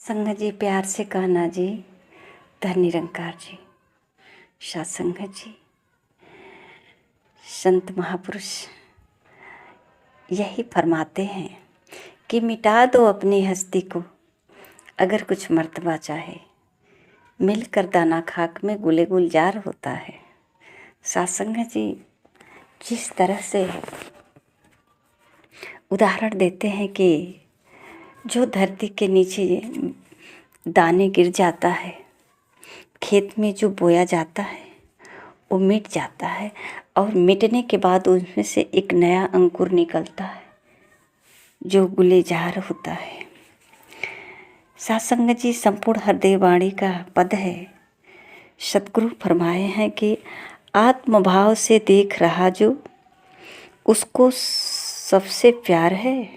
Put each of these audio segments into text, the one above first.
संगत जी, प्यार से कहना जी, धन निरंकार जी, सत्संगत जी, संत महापुरुष यही फरमाते हैं कि मिटा दो अपनी हस्ती को, अगर कुछ मर्तबा चाहे मिलकर दाना खाक में गुले गुलजार होता है। सत्संगत जी जिस तरह से उदाहरण देते हैं कि जो धरती के नीचे दाने गिर जाता है, खेत में जो बोया जाता है वो मिट जाता है और मिटने के बाद उसमें से एक नया अंकुर निकलता है जो गुलेजार होता है। सत्संगत जी संपूर्ण हृदय वाणी का पद है। सतगुरु फरमाए हैं कि आत्मभाव से देख रहा जो उसको सबसे प्यार है,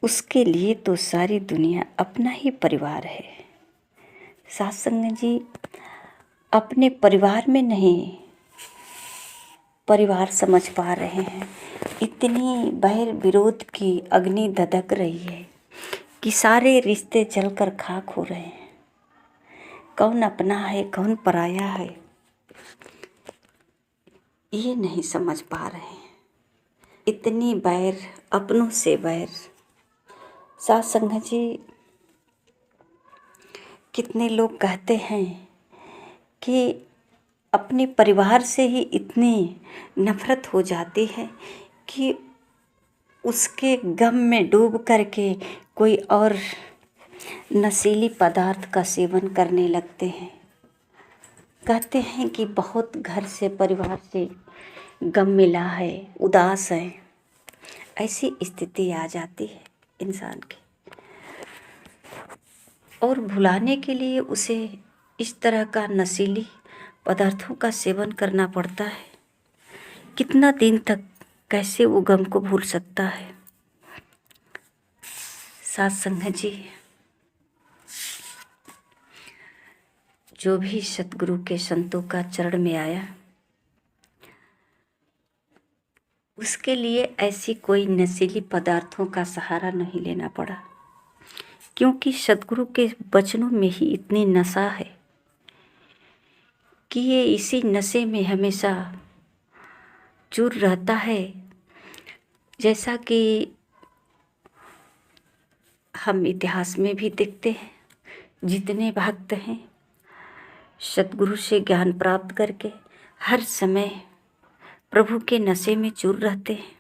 उसके लिए तो सारी दुनिया अपना ही परिवार है। सत्संगत जी अपने परिवार में नहीं परिवार समझ पा रहे हैं। इतनी बैर विरोध की अग्नि धधक रही है कि सारे रिश्ते जलकर खाक हो रहे हैं। कौन अपना है कौन पराया है ये नहीं समझ पा रहे हैं। इतनी बैर, अपनों से बैर। सत्संगत जी कितने लोग कहते हैं कि अपने परिवार से ही इतनी नफरत हो जाती है कि उसके गम में डूब करके कोई और नशीली पदार्थ का सेवन करने लगते हैं। कहते हैं कि बहुत घर से परिवार से गम मिला है, उदास है, ऐसी स्थिति आ जाती है इंसान की और भुलाने के लिए उसे इस तरह का नशीली पदार्थों का सेवन करना पड़ता है। कितना दिन तक कैसे वो गम को भूल सकता है। सत्संगत जी जो भी सतगुरु के संतों का चरण में आया उसके लिए ऐसी कोई नशीली पदार्थों का सहारा नहीं लेना पड़ा, क्योंकि सतगुरु के वचनों में ही इतनी नशा है कि ये इसी नशे में हमेशा चूर रहता है। जैसा कि हम इतिहास में भी देखते हैं, जितने भक्त हैं सतगुरु से ज्ञान प्राप्त करके हर समय प्रभु के नशे में चूर रहते हैं।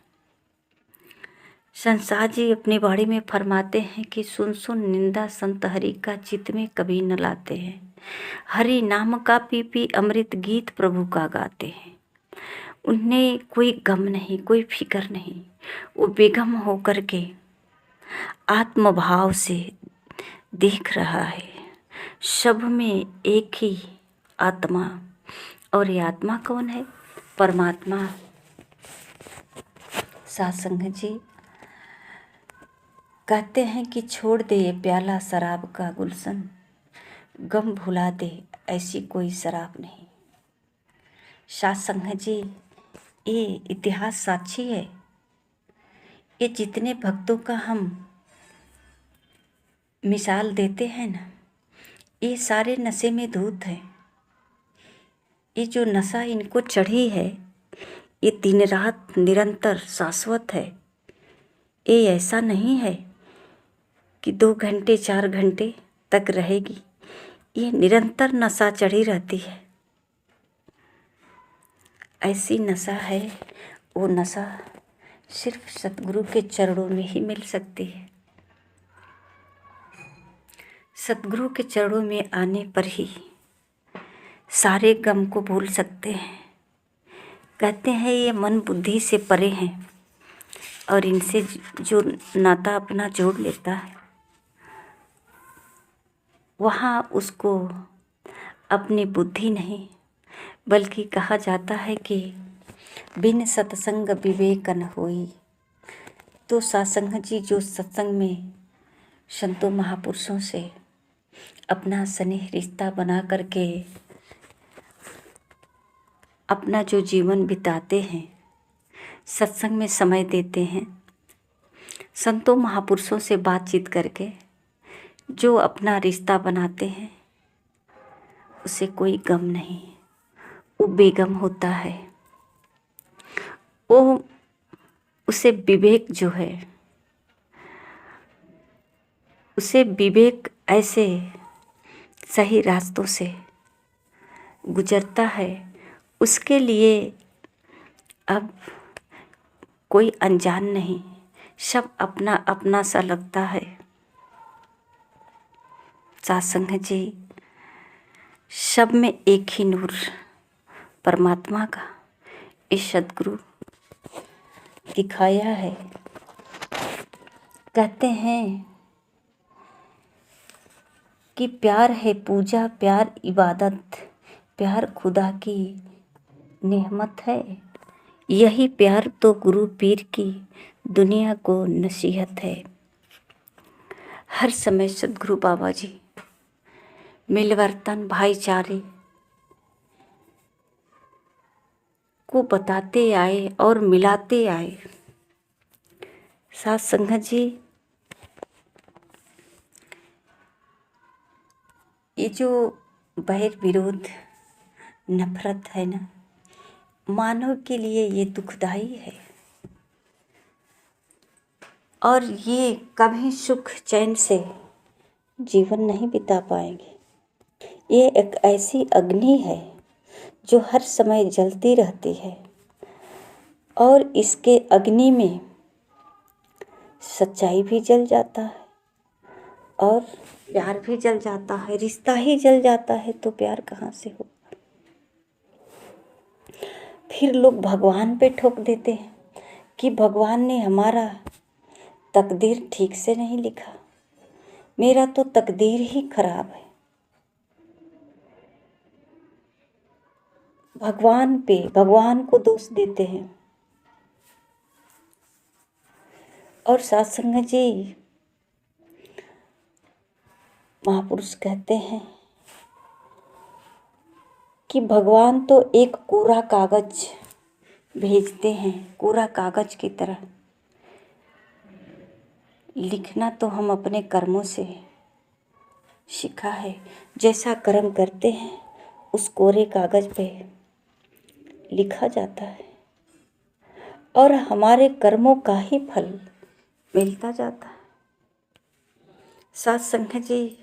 संसार जी अपनी बाणी में फरमाते हैं कि सुन सुन निंदा संत हरि का चित्त में कभी न लाते हैं। हरि नाम का पी पी अमृत गीत प्रभु का गाते हैं। उन्हें कोई गम नहीं, कोई फिक्र नहीं। वो बेगम होकर के आत्मभाव से देख रहा है। सब में एक ही आत्मा, और ये आत्मा कौन है? परमात्मा। सत्संगत जी कहते हैं कि छोड़ दे ये प्याला शराब का गुलशन, गम भुला दे ऐसी कोई शराब नहीं। सत्संगत जी ये इतिहास साक्षी है। ये जितने भक्तों का हम मिसाल देते हैं ना, ये सारे नशे में धूत हैं। ये जो नशा इनको चढ़ी है ये दिन रात निरंतर शाश्वत है। ये ऐसा नहीं है कि 2 घंटे 4 घंटे तक रहेगी। ये निरंतर नशा चढ़ी रहती है। ऐसी नशा है, वो नशा सिर्फ सतगुरु के चरणों में ही मिल सकती है। सतगुरु के चरणों में आने पर ही सारे गम को भूल सकते हैं। कहते हैं ये मन बुद्धि से परे हैं और इनसे जो नाता अपना जोड़ लेता है वहाँ उसको अपनी बुद्धि नहीं बल्कि कहा जाता है कि बिन सत्संग विवेक न होई। तो सत्संगत जी जो सत्संग में संतों महापुरुषों से अपना स्नेह रिश्ता बना करके अपना जो जीवन बिताते हैं, सत्संग में समय देते हैं, संतों महापुरुषों से बातचीत करके जो अपना रिश्ता बनाते हैं उसे कोई गम नहीं, वो बेगम होता है। वो उसे विवेक जो है, उसे विवेक ऐसे सही रास्तों से गुजरता है, उसके लिए अब कोई अनजान नहीं, सब अपना अपना सा लगता है। सत्संग जी, सब में एक ही नूर परमात्मा का इस सद्गुरु दिखाया है। कहते हैं कि प्यार है पूजा, प्यार इबादत, प्यार खुदा की नेमत है। यही प्यार तो गुरु पीर की दुनिया को नसीहत है। हर समय सद्गुरु बाबा जी मिलवर्तन, भाईचारे को बताते आए और मिलाते आए। साथ संगत जी, ये जो बैर विरोध नफरत है ना, मानव के लिए ये दुखदाई है और ये कभी सुख चैन से जीवन नहीं बिता पाएंगे। ये एक ऐसी अग्नि है जो हर समय जलती रहती है और इसके अग्नि में सच्चाई भी जल जाता है और प्यार भी जल जाता है। रिश्ता ही जल जाता है तो प्यार कहाँ से हो। फिर लोग भगवान पे ठोक देते हैं कि भगवान ने हमारा तकदीर ठीक से नहीं लिखा, मेरा तो तकदीर ही खराब है। भगवान को दोष देते हैं। और सत्संग जी, महापुरुष कहते हैं कि भगवान तो एक कोरा कागज भेजते हैं, कोरा कागज की तरह। लिखना तो हम अपने कर्मों से सीखा है। जैसा कर्म करते हैं उस कोरे कागज पे लिखा जाता है और हमारे कर्मों का ही फल मिलता जाता है। सत्संग जी,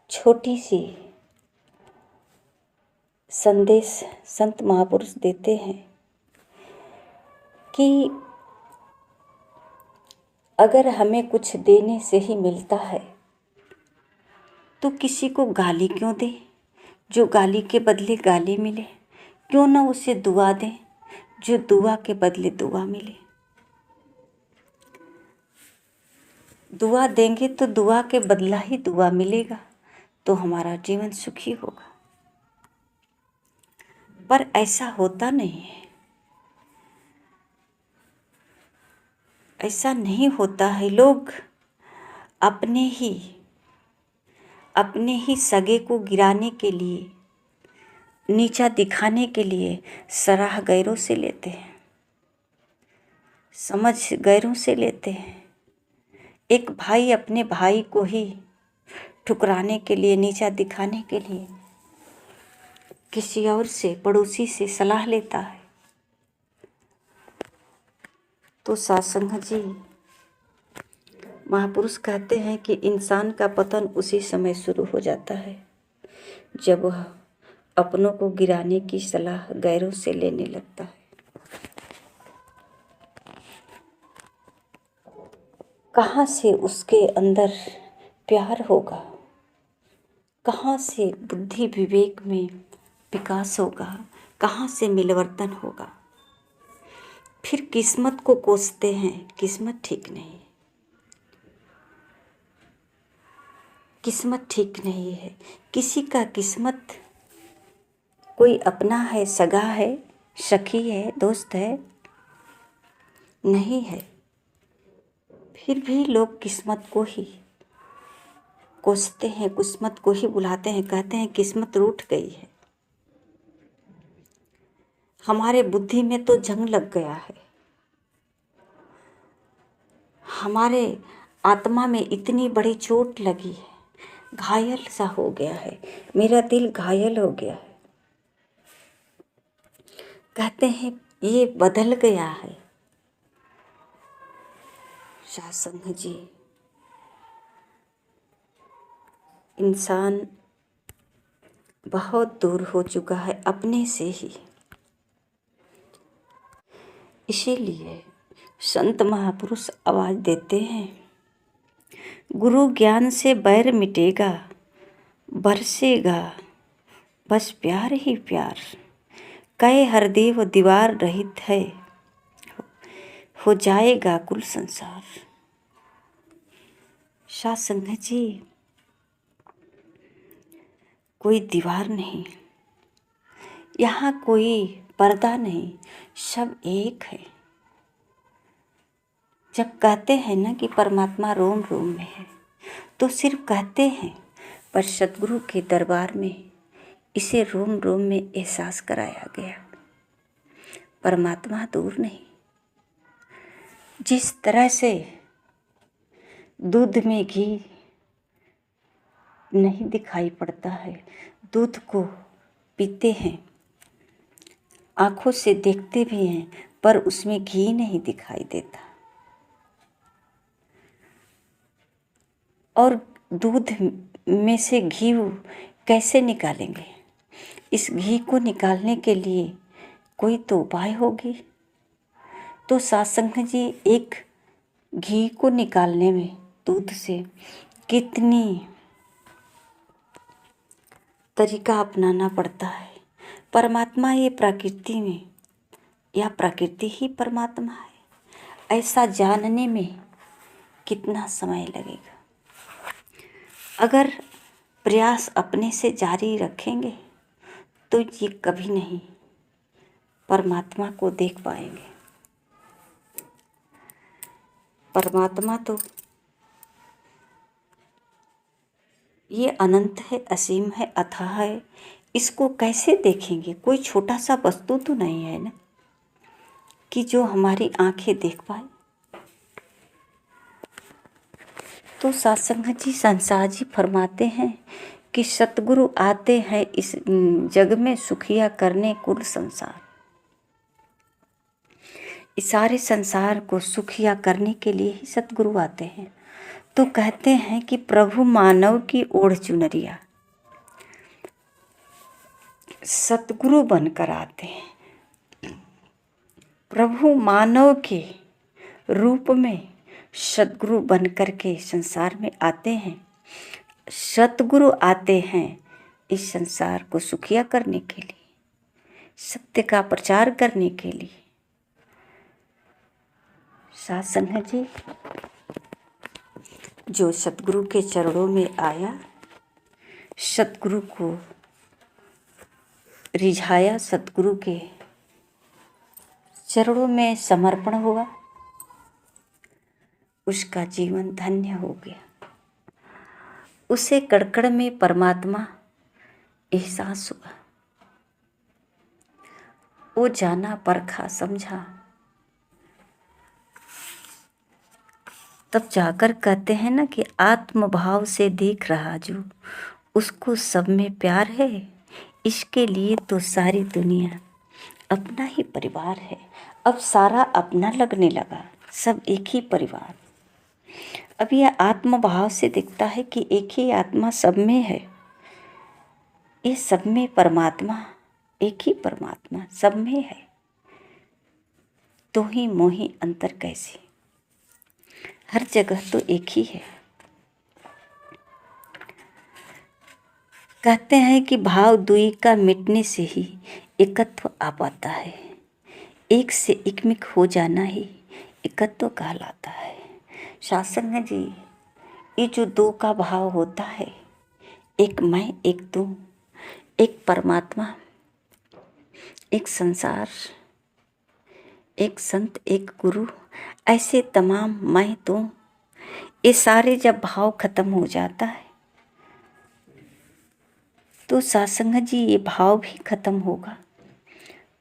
छोटी सी संदेश संत महापुरुष देते हैं कि अगर हमें कुछ देने से ही मिलता है तो किसी को गाली क्यों दे, जो गाली के बदले गाली मिले। क्यों ना उसे दुआ दें, जो दुआ के बदले दुआ मिले। दुआ देंगे तो दुआ के बदला ही दुआ मिलेगा, तो हमारा जीवन सुखी होगा। पर ऐसा होता नहीं है, ऐसा नहीं होता है। लोग अपने ही सगे को गिराने के लिए, नीचा दिखाने के लिए सराह गैरों से लेते हैं, समझ गैरों से लेते हैं। एक भाई अपने भाई को ही ठुकराने के लिए, नीचा दिखाने के लिए किसी और से, पड़ोसी से सलाह लेता है। तो सत्संग जी, महापुरुष कहते हैं कि इंसान का पतन उसी समय शुरू हो जाता है जब वह अपनों को गिराने की सलाह गैरों से लेने लगता है। कहाँ से उसके अंदर प्यार होगा, कहाँ से बुद्धि विवेक में विकास होगा, कहाँ से मिलवर्तन होगा। फिर किस्मत को कोसते हैं, किस्मत ठीक नहीं, किस्मत ठीक नहीं है। किसी का किस्मत कोई अपना है, सगा है, सखी है, दोस्त है नहीं है, फिर भी लोग किस्मत को ही कोसते हैं, किस्मत को ही बुलाते हैं, कहते हैं किस्मत रूठ गई है। हमारे बुद्धि में तो जंग लग गया है, हमारे आत्मा में इतनी बड़ी चोट लगी है, घायल सा हो गया है, मेरा दिल घायल हो गया है। कहते हैं ये बदल गया है। सत्संग जी, इंसान बहुत दूर हो चुका है अपने से ही। इसीलिए संत महापुरुष आवाज देते हैं, गुरु ज्ञान से बैर मिटेगा, बरसेगा बस प्यार ही प्यार। कहे हर देव दीवार रहित है, हो जाएगा कुल संसार। सत्संग जी, कोई दीवार नहीं, यहाँ कोई पर्दा नहीं, सब एक है। जब कहते हैं ना कि परमात्मा रोम रोम में है, तो सिर्फ कहते हैं, पर सतगुरु के दरबार में इसे रोम रोम में एहसास कराया गया। परमात्मा दूर नहीं। जिस तरह से दूध में घी नहीं दिखाई पड़ता है, दूध को पीते हैं, आँखों से देखते भी हैं, पर उसमें घी नहीं दिखाई देता। और दूध में से घी कैसे निकालेंगे? इस घी को निकालने के लिए कोई तो उपाय होगी। तो सत्संग जी, एक घी को निकालने में दूध से कितनी तरीका अपनाना पड़ता है। परमात्मा ये प्रकृति में, या प्रकृति ही परमात्मा है, ऐसा जानने में कितना समय लगेगा। अगर प्रयास अपने से जारी रखेंगे तो ये कभी नहीं परमात्मा को देख पाएंगे। परमात्मा तो ये अनंत है, असीम है, अथाह है। इसको कैसे देखेंगे? कोई छोटा सा वस्तु तो नहीं है ना कि जो हमारी आंखें देख पाए। तो सत्संग जी, संसार जी फरमाते हैं कि सतगुरु आते हैं इस जग में सुखिया करने कुल संसार। इस सारे संसार को सुखिया करने के लिए ही सतगुरु आते हैं। तो कहते हैं कि प्रभु मानव की ओढ़ चुनरिया, सतगुरु बनकर आते हैं। प्रभु मानव के रूप में सतगुरु बनकर के संसार में आते हैं। सतगुरु आते हैं इस संसार को सुखिया करने के लिए, सत्य का प्रचार करने के लिए। सत्संग जी, जो सतगुरु के चरणों में आया, सतगुरु को रिझाया, सतगुरु के चरणों में समर्पण हुआ, उसका जीवन धन्य हो गया। उसे कड़कड़ में परमात्मा एहसास हुआ। वो जाना, परखा, समझा, तब जाकर कहते हैं ना कि आत्मभाव से देख रहा जो, उसको सब में प्यार है। इसके लिए तो सारी दुनिया अपना ही परिवार है। अब सारा अपना लगने लगा, सब एक ही परिवार। अब यह आत्मभाव से दिखता है कि एक ही आत्मा सब में है। ये सब में परमात्मा, एक ही परमात्मा सब में है। तो ही मोही अंतर कैसी, हर जगह तो एक ही है। कहते हैं कि भाव दुई का मिटने से ही एकत्व आ पाता है। एक से एकमिक हो जाना ही एकत्व कहलाता है। सत्संग जी, ये जो दो का भाव होता है, एक मैं, एक तू, एक परमात्मा, एक संसार, एक संत, एक गुरु, ऐसे तमाम मैं तू, ये सारे जब भाव खत्म हो जाता है तो सत्संग जी, ये भाव भी खत्म होगा।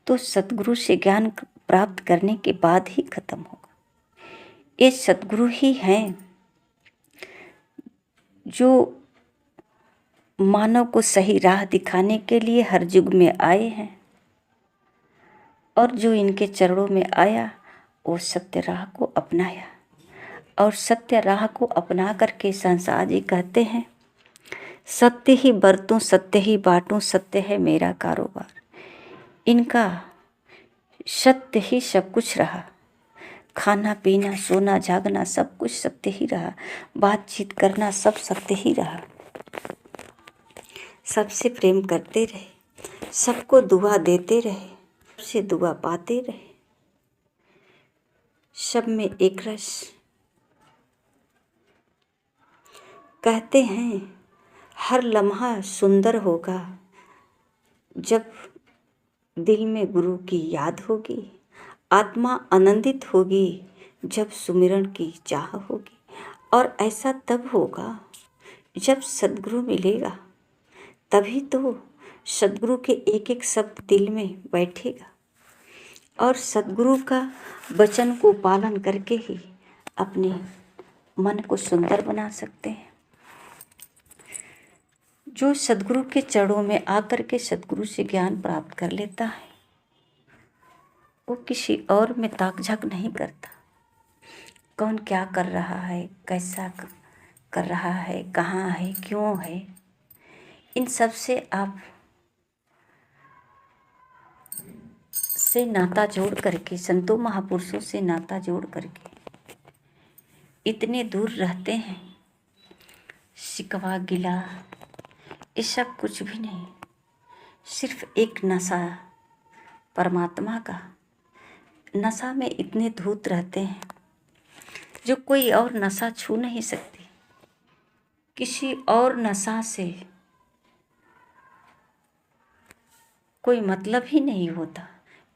तो सतगुरु से ज्ञान प्राप्त करने के बाद ही खत्म होगा। ये सतगुरु ही हैं जो मानव को सही राह दिखाने के लिए हर युग में आए हैं, और जो इनके चरणों में आया वो सत्य राह को अपनाया, और सत्य राह को अपना करके संसार जी कहते हैं, सत्य ही बरतूं सत्य ही बांटूं सत्य है मेरा कारोबार। इनका सत्य ही सब कुछ रहा, खाना पीना सोना जागना सब कुछ सत्य ही रहा, बातचीत करना सब सत्य ही रहा। सबसे प्रेम करते रहे, सबको दुआ देते रहे, सबसे दुआ पाते रहे, सब में एक रस। कहते हैं हर लम्हा सुंदर होगा जब दिल में गुरु की याद होगी, आत्मा आनंदित होगी जब सुमिरन की चाह होगी, और ऐसा तब होगा जब सद्गुरु मिलेगा, तभी तो सद्गुरु के एक एक शब्द दिल में बैठेगा, और सद्गुरु का वचन को पालन करके ही अपने मन को सुंदर बना सकते हैं। जो सद्गुरु के चरणों में आकर के सद्गुरु से ज्ञान प्राप्त कर लेता है, वो किसी और में ताक झाक नहीं करता। कौन क्या कर रहा है, कैसा कर रहा है, कहाँ है, क्यों है, इन सब से आप से नाता जोड़ करके, संतों महापुरुषों से नाता जोड़ करके इतने दूर रहते हैं। शिकवा गिला ये सब कुछ भी नहीं, सिर्फ एक नशा, परमात्मा का नशा में इतने धूत रहते हैं जो कोई और नशा छू नहीं सकती। किसी और नशा से कोई मतलब ही नहीं होता,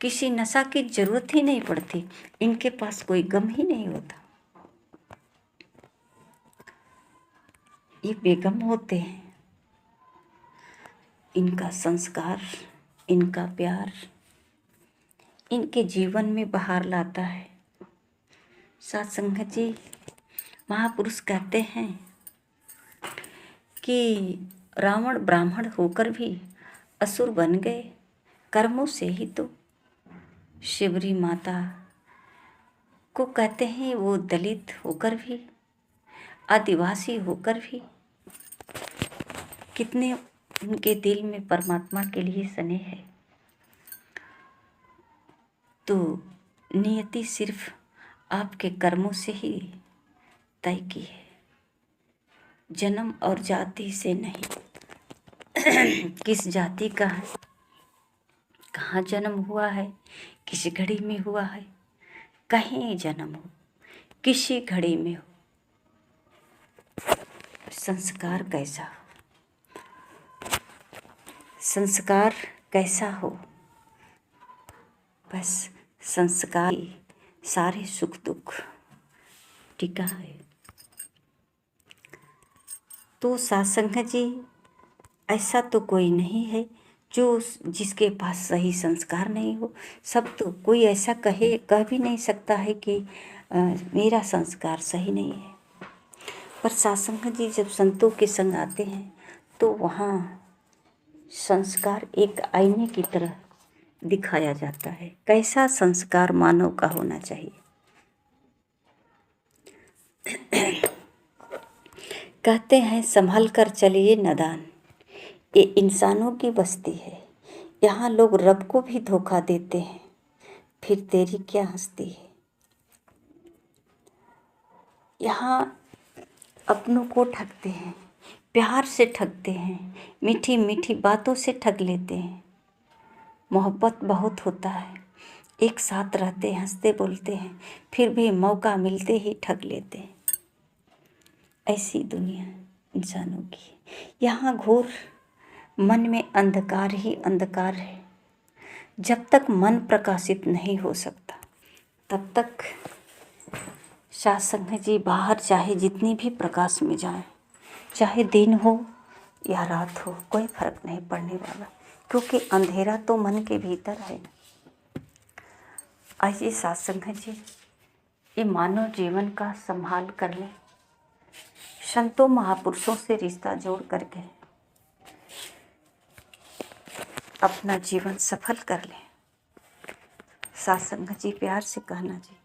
किसी नशा की जरूरत ही नहीं पड़ती, इनके पास कोई गम ही नहीं होता। ये बेगम होते हैं, इनका संस्कार, इनका प्यार इनके जीवन में बहार लाता है। साथ संगत जी, महापुरुष कहते हैं कि रावण ब्राह्मण होकर भी असुर बन गए कर्मों से ही। तो शिवरी माता को कहते हैं वो दलित होकर भी, आदिवासी होकर भी कितने उनके दिल में परमात्मा के लिए स्नेह है। तो नियति सिर्फ आपके कर्मों से ही तय की है, जन्म और जाति से नहीं। किस जाति का है, कहाँ जन्म हुआ है, किस घड़ी में हुआ है, कहीं जन्म हो, किसी घड़ी में हो, संस्कार कैसा हो, संस्कार कैसा हो, बस संस्कार सारे सुख दुख टिका है। तो सत्संग जी, ऐसा तो कोई नहीं है जो जिसके पास सही संस्कार नहीं हो। सब तो कोई ऐसा कह भी नहीं सकता है कि मेरा संस्कार सही नहीं है। पर सत्संग जी जब संतों के संग आते हैं तो वहाँ संस्कार एक आईने की तरह दिखाया जाता है, कैसा संस्कार मानव का होना चाहिए। कहते हैं संभल कर चलिए नादान, ये इंसानों की बस्ती है, यहाँ लोग रब को भी धोखा देते हैं, फिर तेरी क्या हस्ती है। यहाँ अपनों को ठगते हैं, प्यार से ठगते हैं, मीठी मीठी बातों से ठग लेते हैं। मोहब्बत बहुत होता है, एक साथ रहते हंसते बोलते हैं, फिर भी मौका मिलते ही ठग लेते हैं। ऐसी दुनिया इंसानों की है। यहाँ घोर मन में अंधकार ही अंधकार है। जब तक मन प्रकाशित नहीं हो सकता तब तक सत्संग जी बाहर चाहे जितनी भी प्रकाश में जाए, चाहे दिन हो या रात हो, कोई फर्क नहीं पड़ने वाला, क्योंकि अंधेरा तो मन के भीतर है। आइए सत्संग जी, ये मानव जीवन का संभाल कर लें, संतों महापुरुषों से रिश्ता जोड़ करके अपना जीवन सफल कर लें। सत्संग जी, प्यार से कहना जी।